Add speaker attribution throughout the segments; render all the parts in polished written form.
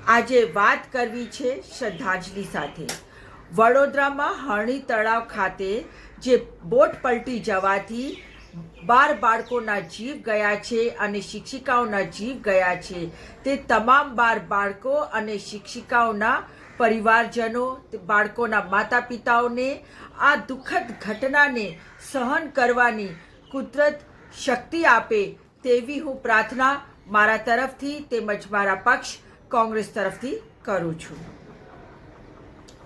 Speaker 1: આજે વાત કરવી છે શ્રદ્ધાંજલિ સાથે. વડોદરામાં હરણી તળાવ ખાતે જે બોટ પલટી જવાથી 12 બાળકોના જીવ ગયા છે અને શિક્ષિકાઓના જીવ ગયા છે, તે તમામ 12 બાળકો અને શિક્ષિકાઓના પરિવારજનો, બાળકોના માતા પિતાઓને આ દુઃખદ ઘટનાને સહન કરવાની કુદરત શક્તિ આપે તેવી હું પ્રાર્થના મારા તરફથી તેમજ મારા પક્ષ કોંગ્રેસ તરફથી કરું છું.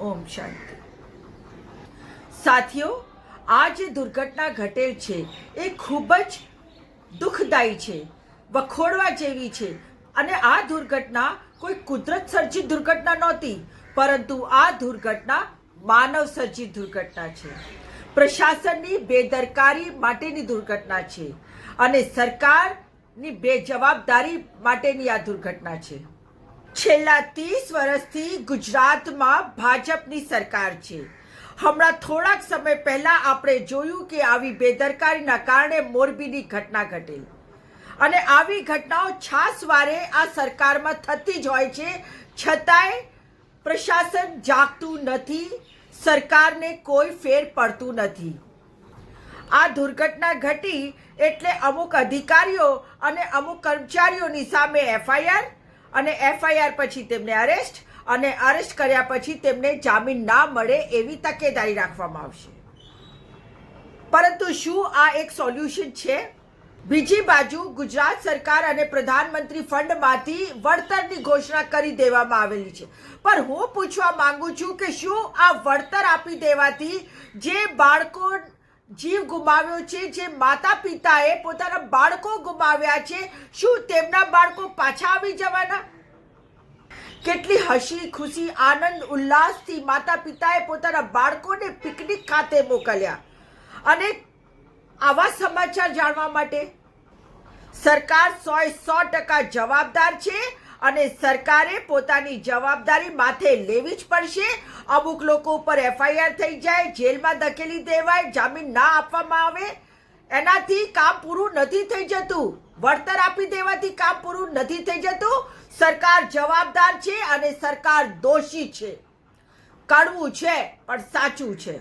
Speaker 1: ઓમ શાંતિ. સાથીઓ, આ જે દુર્ઘટના ઘટેલ છે એ ખૂબ જ દુઃખદાયી છે, વખોડવા જેવી છે. અને આ દુર્ઘટના કોઈ કુદરત સર્જિત દુર્ઘટના નહોતી, પરંતુ આ દુર્ઘટના માનવ સર્જિત દુર્ઘટના છે. પ્રશાસનની બેદરકારી માટેની દુર્ઘટના છે અને સરકારની બેજવાબદારી માટેની આ દુર્ઘટના છે. છેલ્લા 30 વર્ષથી ગુજરાતમાં ભાજપની સરકાર છે. હમણાં થોડાક સમય પહેલા આપણે જોયું કે આવી બેદરકારીના કારણે મોરબીની ઘટના ઘટેલી, અને આવી ઘટનાઓ છાસવારે આ સરકારમાં થતી જ હોય છે. છતાંય પ્રશાસન જાગતું નથી, સરકારને કોઈ ફેર પડતું નથી. આ દુર્ઘટના ઘટી એટલે અમુક અધિકારીઓ અને અમુક કર્મચારીઓની સામે એફઆઈઆર, અને એફઆઈઆર પછી તેમને અરેસ્ટ, અને અરેસ્ટ કર્યા પછી તેમને જામીન ના મળે એવી તકેદારી રાખવામાં આવશે. પરંતુ શું આ એક સોલ્યુશન છે? બીજી બાજુ ગુજરાત સરકાર અને પ્રધાનમંત્રી ફંડમાંથી વળતરની ઘોષણા કરી દેવામાં આવેલી છે, પણ હું પૂછવા માંગુ છું કે શું આ વળતર આપી દેવાથી જે બાળકો જીવ ગુમાવ્યો છે, જે માતા પિતાએ પોતાના બાળકો ગુમાવ્યા છે, શું તેમના બાળકો પાછા આવી જવાના? કેટલી હસી ખુશી, આનંદ ઉલ્લાસથી માતા પિતાએ પોતાના બાળકોને પિકનિક ખાતે મોકલ્યા. અને આવા સમાચાર જાણવા માટે સરકાર 100% જવાબદાર છે અને સરકારે પોતાની જવાબદારી માથે લેવી જ પડશે. અમુક લોકો ઉપર એફઆઈઆર થઈ જાય, જેલમાં ધકેલી દેવાય, જામીન ના આપવામાં આવે, એનાથી કામ પૂરું નથી થઈ જતું. વળતર આપી દેવાથી કામ પૂરું નથી થઈ જતું. સરકાર જવાબદાર છે અને સરકાર દોષી છે. કડવું છે પણ સાચું છે.